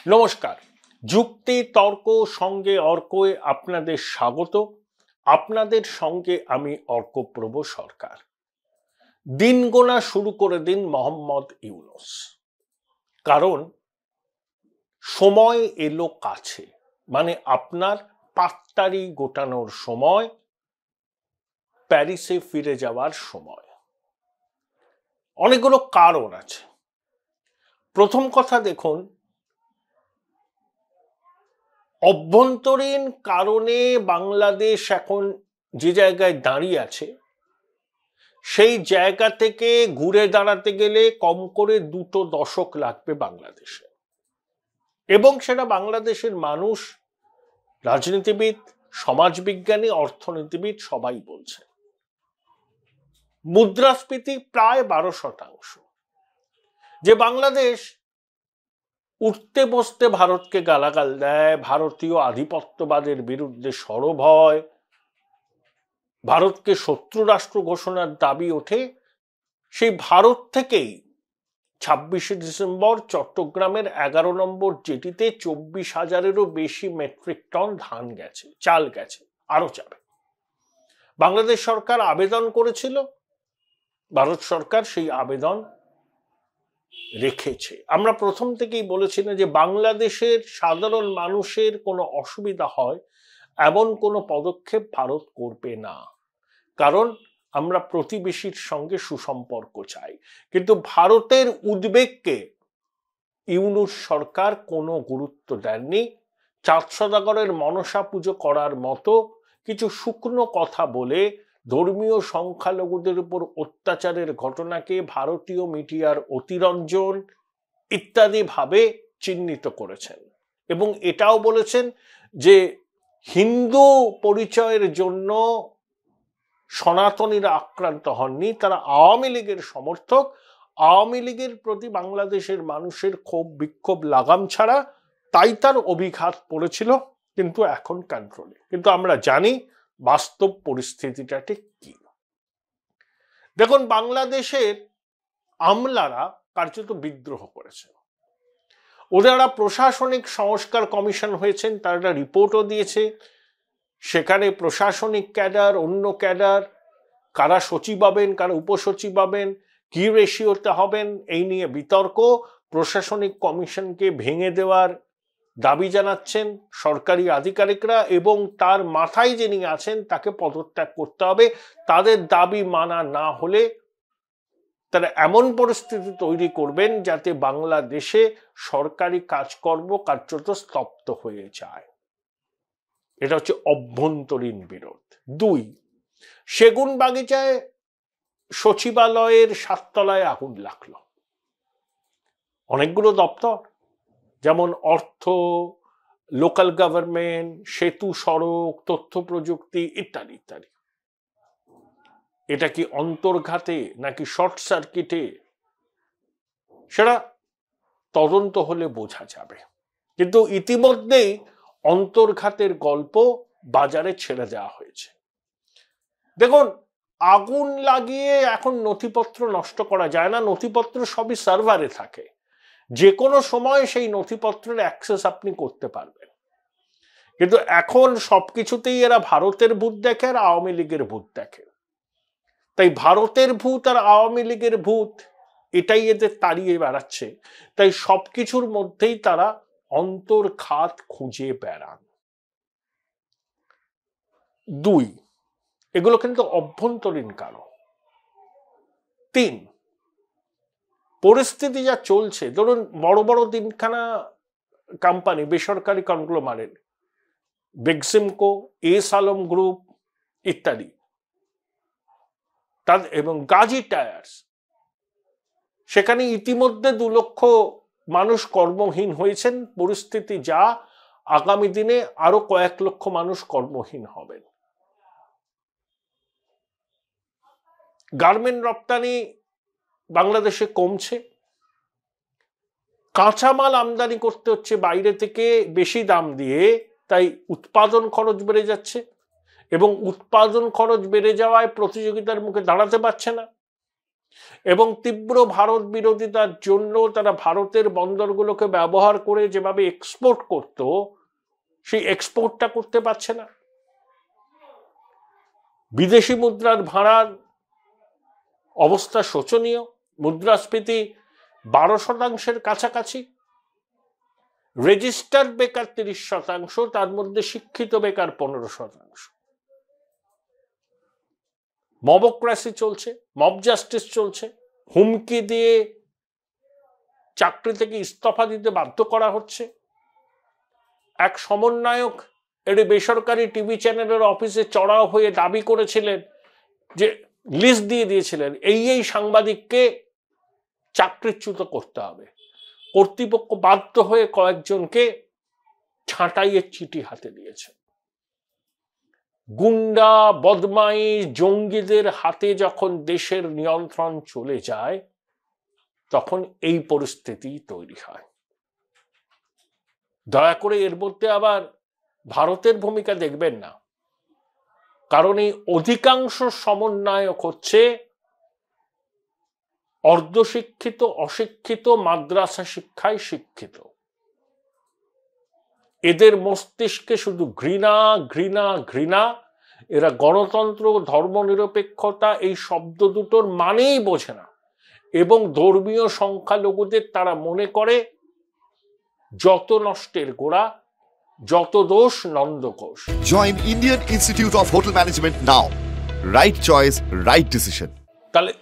নমস্কার। যুক্তি তর্ক সঙ্গে অর্কয়ে আপনাদের স্বাগত। আপনাদের সঙ্গে আমি অর্কপ্রভ সরকার। দিন গোনা শুরু করে দিন মোহাম্মদ ইউনূস, কারণ সময় এলো কাছে। মানে আপনার পাত্তারি গোটানোর সময়, প্যারিসে ফিরে যাওয়ার সময়। অনেকগুলো কারণ আছে। প্রথম কথা দেখুন, অভ্যন্তরীণ কারণে বাংলাদেশ এখন যে জায়গায় দাঁড়িয়ে আছে, সেই জায়গা থেকে ঘুরে দাঁড়াতে গেলে কম করে 2 দশক লাগবে বাংলাদেশে। এবং সেটা বাংলাদেশের মানুষ, রাজনীতিবিদ, সমাজবিজ্ঞানী, অর্থনীতিবিদ সবাই বলছে। মুদ্রাস্ফীতি প্রায় 12%। যে বাংলাদেশ উঠতে বসতে ভারতকে গালাগাল দেয়, ভারতীয় আধিপত্যবাদের বিরুদ্ধে সরব হয়, ভারতকে শত্রু রাষ্ট্র ঘোষণার দাবি ওঠে, সেই ভারত থেকেই 26শে ডিসেম্বর চট্টগ্রামের 11 নম্বর জেটিতে 24,000-এরও বেশি মেট্রিক টন ধান গেছে, চাল গেছে, আরো যাবে। বাংলাদেশ সরকার আবেদন করেছিল, ভারত সরকার সেই আবেদন রেখেছে। আমরা প্রথম থেকেই বলেছি না যে বাংলাদেশের সাধারণ মানুষের কোনো অসুবিধা হয় এমন কোনো পদক্ষেপ ভারত করবে না, কারণ আমরা প্রতিবেশীর সঙ্গে সুসম্পর্ক চাই। কিন্তু ভারতের উদ্বেগকে ইউনূস সরকার কোনো গুরুত্ব দেননি। চাঁদ সওদাগরের মনসা পুজো করার মতো কিছু শুকনো কথা বলে ধর্মীয় সংখ্যালঘুদের উপর অত্যাচারের ঘটনাকে ভারতীয় মিডিয়ার অতিরঞ্জন ইত্যাদি ভাবে চিহ্নিত করেছেন, এবং এটাও বলেছেন যে হিন্দু পরিচয়ের জন্য সনাতনীরা আক্রান্ত হননি, তারা আওয়ামী লীগের সমর্থক। আওয়ামী লীগের প্রতি বাংলাদেশের মানুষের ক্ষোভ বিক্ষোভ লাগাম ছাড়া, তাই তার অভিঘাত পড়েছিল, কিন্তু এখন কন্ট্রোলে। কিন্তু আমরা জানি বাস্তব পরিস্থিতিটা ঠিক কি। দেখুন, বাংলাদেশের আমলারা কার্যত বিদ্রোহ করেছে। ওনারা প্রশাসনিক সংস্কার কমিশন হয়েছেন, তারা একটা রিপোর্টও দিয়েছে। সেখানে প্রশাসনিক ক্যাডার, অন্য ক্যাডার, কারা সচিব হবেন, কারা উপসচিব হবেন, কি রেশিওতে হবেন, এই নিয়ে বিতর্ক। প্রশাসনিক কমিশনকে ভেঙে দেওয়ার দাবি জানাচ্ছেন সরকারি আধিকারিকরা, এবং তার মাথায় যিনি আছেন তাকে পদত্যাগ করতে হবে। তাদের দাবি মানা না হলে তারা এমন পরিস্থিতি তৈরি করবেন যাতে বাংলাদেশে সরকারি কাজকর্ম কার্যত স্তব্ধ হয়ে যায়। এটা হচ্ছে অভ্যন্তরীণ বিরোধ। 2, সেগুনবাগিচায় সচিবালয়ের 7 তলায় আগুন লাগলো। অনেকগুলো দপ্তর, যেমন অর্থ, লোকাল গভর্নমেন্ট, সেতু, সড়ক, তথ্য প্রযুক্তি ইত্যাদি ইত্যাদি। এটা কি অন্তর্ঘাতে নাকি শর্ট সার্কিটে, সেটা তদন্ত হলে বোঝা যাবে। কিন্তু ইতিমধ্যেই অন্তর্ঘাতের গল্প বাজারে ছেড়ে দেওয়া হয়েছে। দেখুন, আগুন লাগিয়ে এখন নথিপত্র নষ্ট করা যায় না। নথিপত্র সবই সার্ভারে থাকে, যে কোনো সময় সেই নথিপত্রের অ্যাক্সেস আপনি করতে পারবেন। কিন্তু এখন সবকিছুতেই এরা ভারতের ভূত দেখে আর আওয়ামী লীগের ভূত দেখে। তাই ভারতের ভূত আর আওয়ামী লীগের ভূত এটাই এদের তাড়িয়ে বেড়াচ্ছে। তাই সবকিছুর মধ্যেই তারা অন্তর্ঘাত খুঁজে বেড়ান। 2, এগুলো কিন্তু অভ্যন্তরীণ কারণ। 3, পরিস্থিতি যা চলছে, ধরুন বড় বড় তিনখানা কোম্পানি, বেসরকারি conglomerate, Beximco, S Alam group ইত্যাদি, এবং গাজী টায়ার্স, সেখানে ইতিমধ্যে 2 লক্ষ মানুষ কর্মহীন হয়েছেন। পরিস্থিতি যা, আগামী দিনে আরো কয়েক লক্ষ মানুষ কর্মহীন হবেন। গার্মেন্ট রপ্তানি বাংলাদেশে কমছে, কাঁচামাল আমদানি করতে হচ্ছে বাইরে থেকে বেশি দাম দিয়ে, তাই উৎপাদন খরচ বেড়ে যাচ্ছে, এবং উৎপাদন খরচ বেড়ে যাওয়ায় প্রতিযোগিতার মুখে দাঁড়াতে পারছে না। এবং তীব্র ভারত বিরোধিতার জন্য তারা ভারতের বন্দরগুলোকে ব্যবহার করে যেভাবে এক্সপোর্ট করত, সেই এক্সপোর্টটা করতে পারছে না। বিদেশি মুদ্রার ভাড়ার অবস্থা শোচনীয়, মুদ্রাস্ফীতি 12% কাছাকাছি, রেজিস্টার্ড বেকার 30%, তার মধ্যে শিক্ষিত বেকার 15%। মবক্রেসি চলছে, মব জাস্টিস চলছে, হুমকি দিয়ে চাকরি থেকে ইস্তফা দিতে বাধ্য করা হচ্ছে। এক সমন্বয়ক একটি বেসরকারি টিভি চ্যানেলের অফিসে চড়াও হয়ে দাবি করেছিলেন, যে লিস্ট দিয়ে দিয়েছিলেন এই সাংবাদিককে চাকরিচ্যুত করতে হবে। কর্তৃপক্ষ বাধ্য হয়ে কয়েকজনকে ছাঁটাইয়ের চিঠি হাতে দিয়েছে। গুন্ডা, বদমাইশ, জঙ্গিদের হাতে যখন দেশের নিয়ন্ত্রণ চলে যায়, তখন এই পরিস্থিতি তৈরি হয়। দয়া করে এর মধ্যে আবার ভারতের ভূমিকা দেখবেন না, কারণ এই অধিকাংশ সমন্বয়ক হচ্ছে অর্ধশিক্ষিত, অশিক্ষিত, মাদ্রাসা শিক্ষায় শিক্ষিত। এদের মস্তিষ্কে শুধু ঘৃণা, ঘৃণা, ঘৃণা। এরা গণতন্ত্র, ধর্মনিরপেক্ষতা এই শব্দ দুটোর মানেই বোঝে না, এবং ধর্মীয় সংখ্যালঘুদের তারা মনে করে যত নষ্টের গোড়া, যত দোষ নন্দঘোষ। Join Indian Institute of Hotel Management now. Right choice, right decision. তাহলে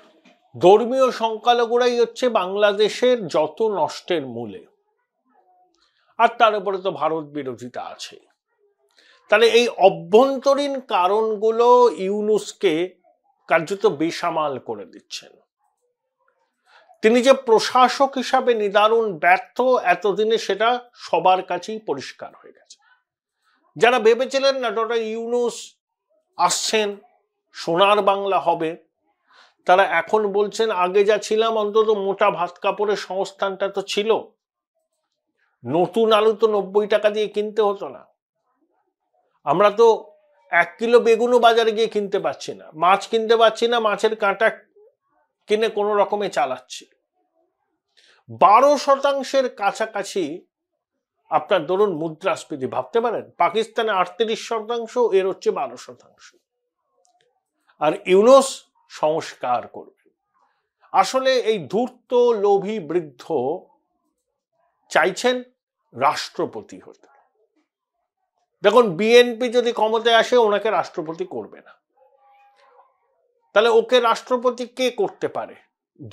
ধর্মীয় সংখ্যালঘুরাই হচ্ছে বাংলাদেশের যত নষ্টের মূলে, আর তার উপরে তো ভারত বিরোধিতা আছে। তাহলে এই অভ্যন্তরীণ কারণগুলো ইউনূসকে কার্যত বেসামাল করে দিচ্ছেন। তিনি যে প্রশাসক হিসাবে নিদারুণ ব্যর্থ, এতদিনে সেটা সবার কাছেই পরিষ্কার হয়ে গেছে। যারা ভেবেছিলেন না ডক্টর ইউনূস আসছেন, সোনার বাংলা হবে, তারা এখন বলছেন আগে যা ছিলাম অন্তত মোটা ভাত কাপড়ের সংস্থানটা তো ছিল, নতুন আলু তো 90 টাকা দিয়ে কিনতে হতো না, আমরা তো 1 কিলো বেগুনও বাজারে গিয়ে কিনতে পারছি না, মাছ কিনতে পারছি না, মাছের কাঁটা কিনে কোনো রকমে চালাচ্ছি। 12% কাছাকাছি আপনার ধরুন মুদ্রাস্ফীতি, ভাবতে পারেন পাকিস্তানে 38%, এর হচ্ছে 12%। আর ইউনূস সংস্কার করবে। আসলে এই ধূর্ত লোভী বৃদ্ধ চাইছেন রাষ্ট্রপতি হতে। দেখুন, বিএনপি যদি ক্ষমতায় আসে ওনাকে রাষ্ট্রপতি করবে না, তাহলে ওকে রাষ্ট্রপতি কে করতে পারে?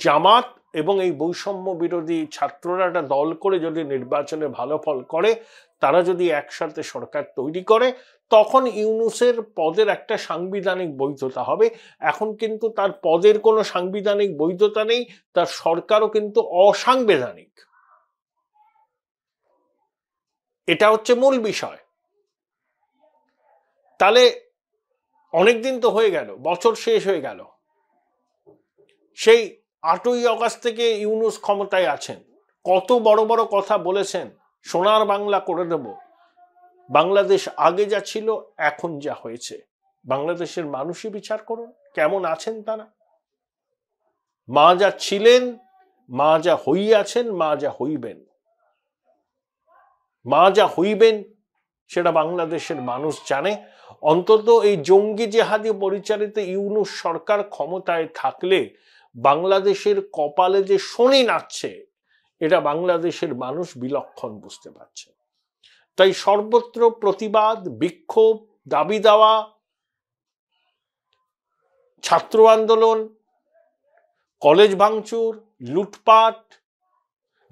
জামাত এবং এই বৈষম্য বিরোধী ছাত্ররা একটা দল করে যদি নির্বাচনে ভালো ফল করে, তারা যদি একসাথে সরকার তৈরি করে, তখন ইউনূসের পদের একটা সাংবিধানিক বৈধতা হবে। এখন কিন্তু তার পদের কোনো সাংবিধানিক বৈধতা নেই, তার সরকারও কিন্তু অসাংবিধানিক। এটা হচ্ছে মূল বিষয়। তাহলে অনেকদিন তো হয়ে গেল, বছর শেষ হয়ে গেল, সেই 8ই আগস্ট থেকে ইউনূস ক্ষমতায় আছেন, কত বড় বড় কথা বলেছেন, সোনার বাংলা করে দেব, বাংলাদেশ আগে যা ছিল এখন যা হয়েছে। বাংলাদেশের মানুষই বিচার করুন কেমন আছেন তারা। মা যা ছিলেন, মা যা হইয়াছেন, মা যা হইবেন, মা যা হইবেন সেটা বাংলাদেশের মানুষ জানে। অন্তত এই জঙ্গি জেহাদি পরিচালিত ইউনূস সরকার ক্ষমতায় থাকলে বাংলাদেশের কপালে যে শনি নাচছে, এটা বাংলাদেশের মানুষ বিলক্ষণ বুঝতে পারছে। তাই সর্বত্র প্রতিবাদ, বিক্ষোভ, দাবি দেওয়া, ছাত্র আন্দোলন, কলেজ ভাঙচুর, লুটপাট,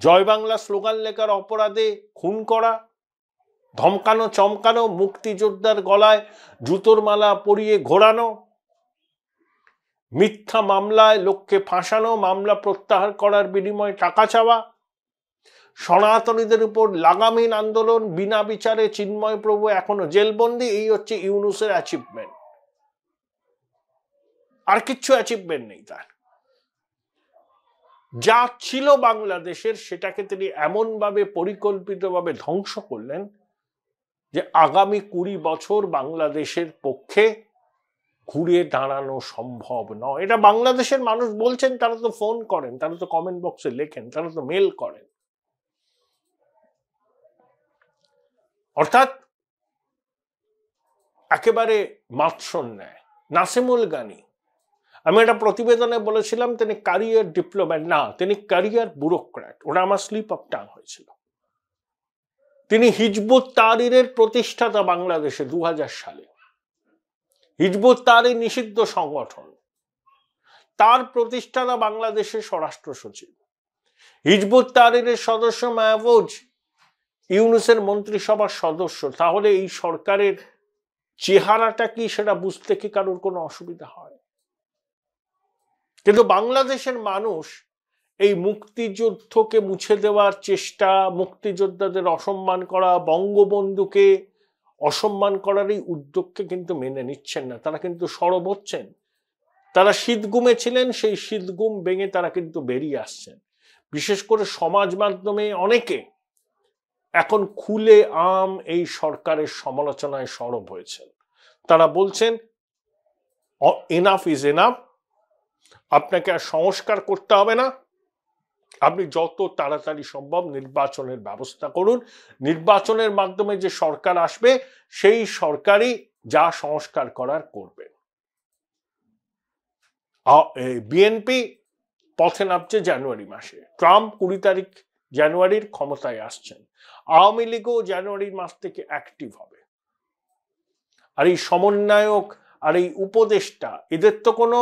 জয় বাংলা স্লোগান লেখার অপরাধে খুন করা, ধমকানো চমকানো, মুক্তিযোদ্ধার গলায় জুতোর মালা পরিয়ে ঘোরানো, মিথ্যা মামলায় লোককে ফাঁসানো, মামলা প্রত্যাহার করার বিনিময়ে টাকা চাওয়া, সনাতনীদের উপর লাগামহীন আন্দোলন, বিনা বিচারে চিন্ময় প্রভু এখনো জেলবন্দি, এই হচ্ছে ইউনূসের অ্যাচিভমেন্ট। আর কিচ্ছু অ্যাচিভমেন্ট নেই তার। যা ছিল বাংলাদেশের সেটাকে তিনি এমনভাবে পরিকল্পিতভাবে ধ্বংস করলেন যে আগামী 20 বছর বাংলাদেশের পক্ষে ঘুরে দাঁড়ানো সম্ভব নয়। এটা বাংলাদেশের মানুষ বলছেন, তারা তো ফোন করেন, তারা তো কমেন্ট বক্সে লেখেন, তারা তো মেল করেন। অর্থাৎ একেবারে মাৎসন্যায়। নাসিমুল গানি, আমি একটা প্রতিবেদনে বলেছিলাম তিনি ক্যারিয়ার ডিপ্লোম্যাট না, তিনি ক্যারিয়ার ব্যুরোক্র্যাট। ওটা আমার স্লিপ অফ টাং হয়েছিল। তিনি হিজবুত তাহরিরের প্রতিষ্ঠাতা বাংলাদেশে 2000 সালে। হিজবুত তাহরির নিষিদ্ধ সংগঠন, তার প্রতিষ্ঠাতা বাংলাদেশের স্বরাষ্ট্র সচিব। হিজবুত তাহরিরের সদস্য মাহফুজ ইউনূসের মন্ত্রিসভার সদস্য। তাহলে এই সরকারের চেহারাটা কি, সেটা বুঝতে কি কারোর কোনো অসুবিধা হয়? কিন্তু বাংলাদেশের মানুষ এই মুক্তিযুদ্ধকে মুছে দেওয়ার চেষ্টা, মুক্তিযোদ্ধাদের অসম্মান করা, বঙ্গবন্ধুকে অসম্মান করার এই উদ্যোগকে কিন্তু মেনে নিচ্ছেন না। তারা কিন্তু সরব হচ্ছেন। তারা শীতগুমে ছিলেন, সেই শীতগুম ভেঙে তারা কিন্তু বেরিয়ে আসছেন। বিশেষ করে সমাজ মাধ্যমে অনেকে এখন খুলে আম এই সরকারের সমালোচনায় সরব হয়েছেন। তারা বলছেন এনাফ ইজ এনাফ, আপনাকে আর সংস্কার করতে হবে না, আপনি যত তাড়াতাড়ি সম্ভব নির্বাচনের ব্যবস্থা করুন। নির্বাচনের মাধ্যমে যে সরকার আসবে সেই সরকারই যা সংস্কার করার করবে। বিএনপি পথে নামছে জানুয়ারি মাসে, ট্রাম্প 20 তারিখ জানুয়ারির ক্ষমতায় আসছেন, আওয়ামী লীগও জানুয়ারির মাস থেকে অ্যাক্টিভ হবে। আর এই সমন্বয়ক আর এই উপদেষ্টা, এদের তো কোনো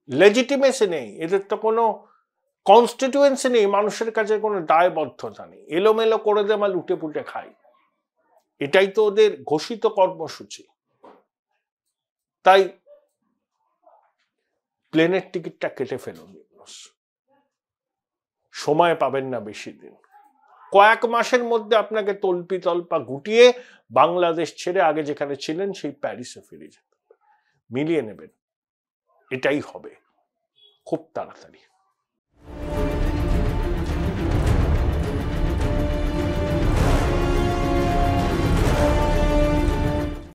লেজিটিমেসি নেই, এদের তো কোনো কনস্টিটিউয়েন্সি নেই, মানুষের কাছে কোনো দায়বদ্ধতা নেই, এলোমেলো করে দেয় বা লুটে পুটে খায়। এটাই তো ওদের ঘোষিত কর্মসূচি। তাই প্লেনের টিকিটটা কেটে ফেলুন, সময় পাবেন না বেশি দিন। কয়েক মাসের মধ্যে আপনাকে তল্পি তল্পা গুটিয়ে বাংলাদেশ ছেড়ে আগে যেখানে ছিলেন সেই প্যারিসে ফিরে যেতে হবে। মিলিয়ে নেবেন, এটাই হবে খুব তাড়াতাড়ি।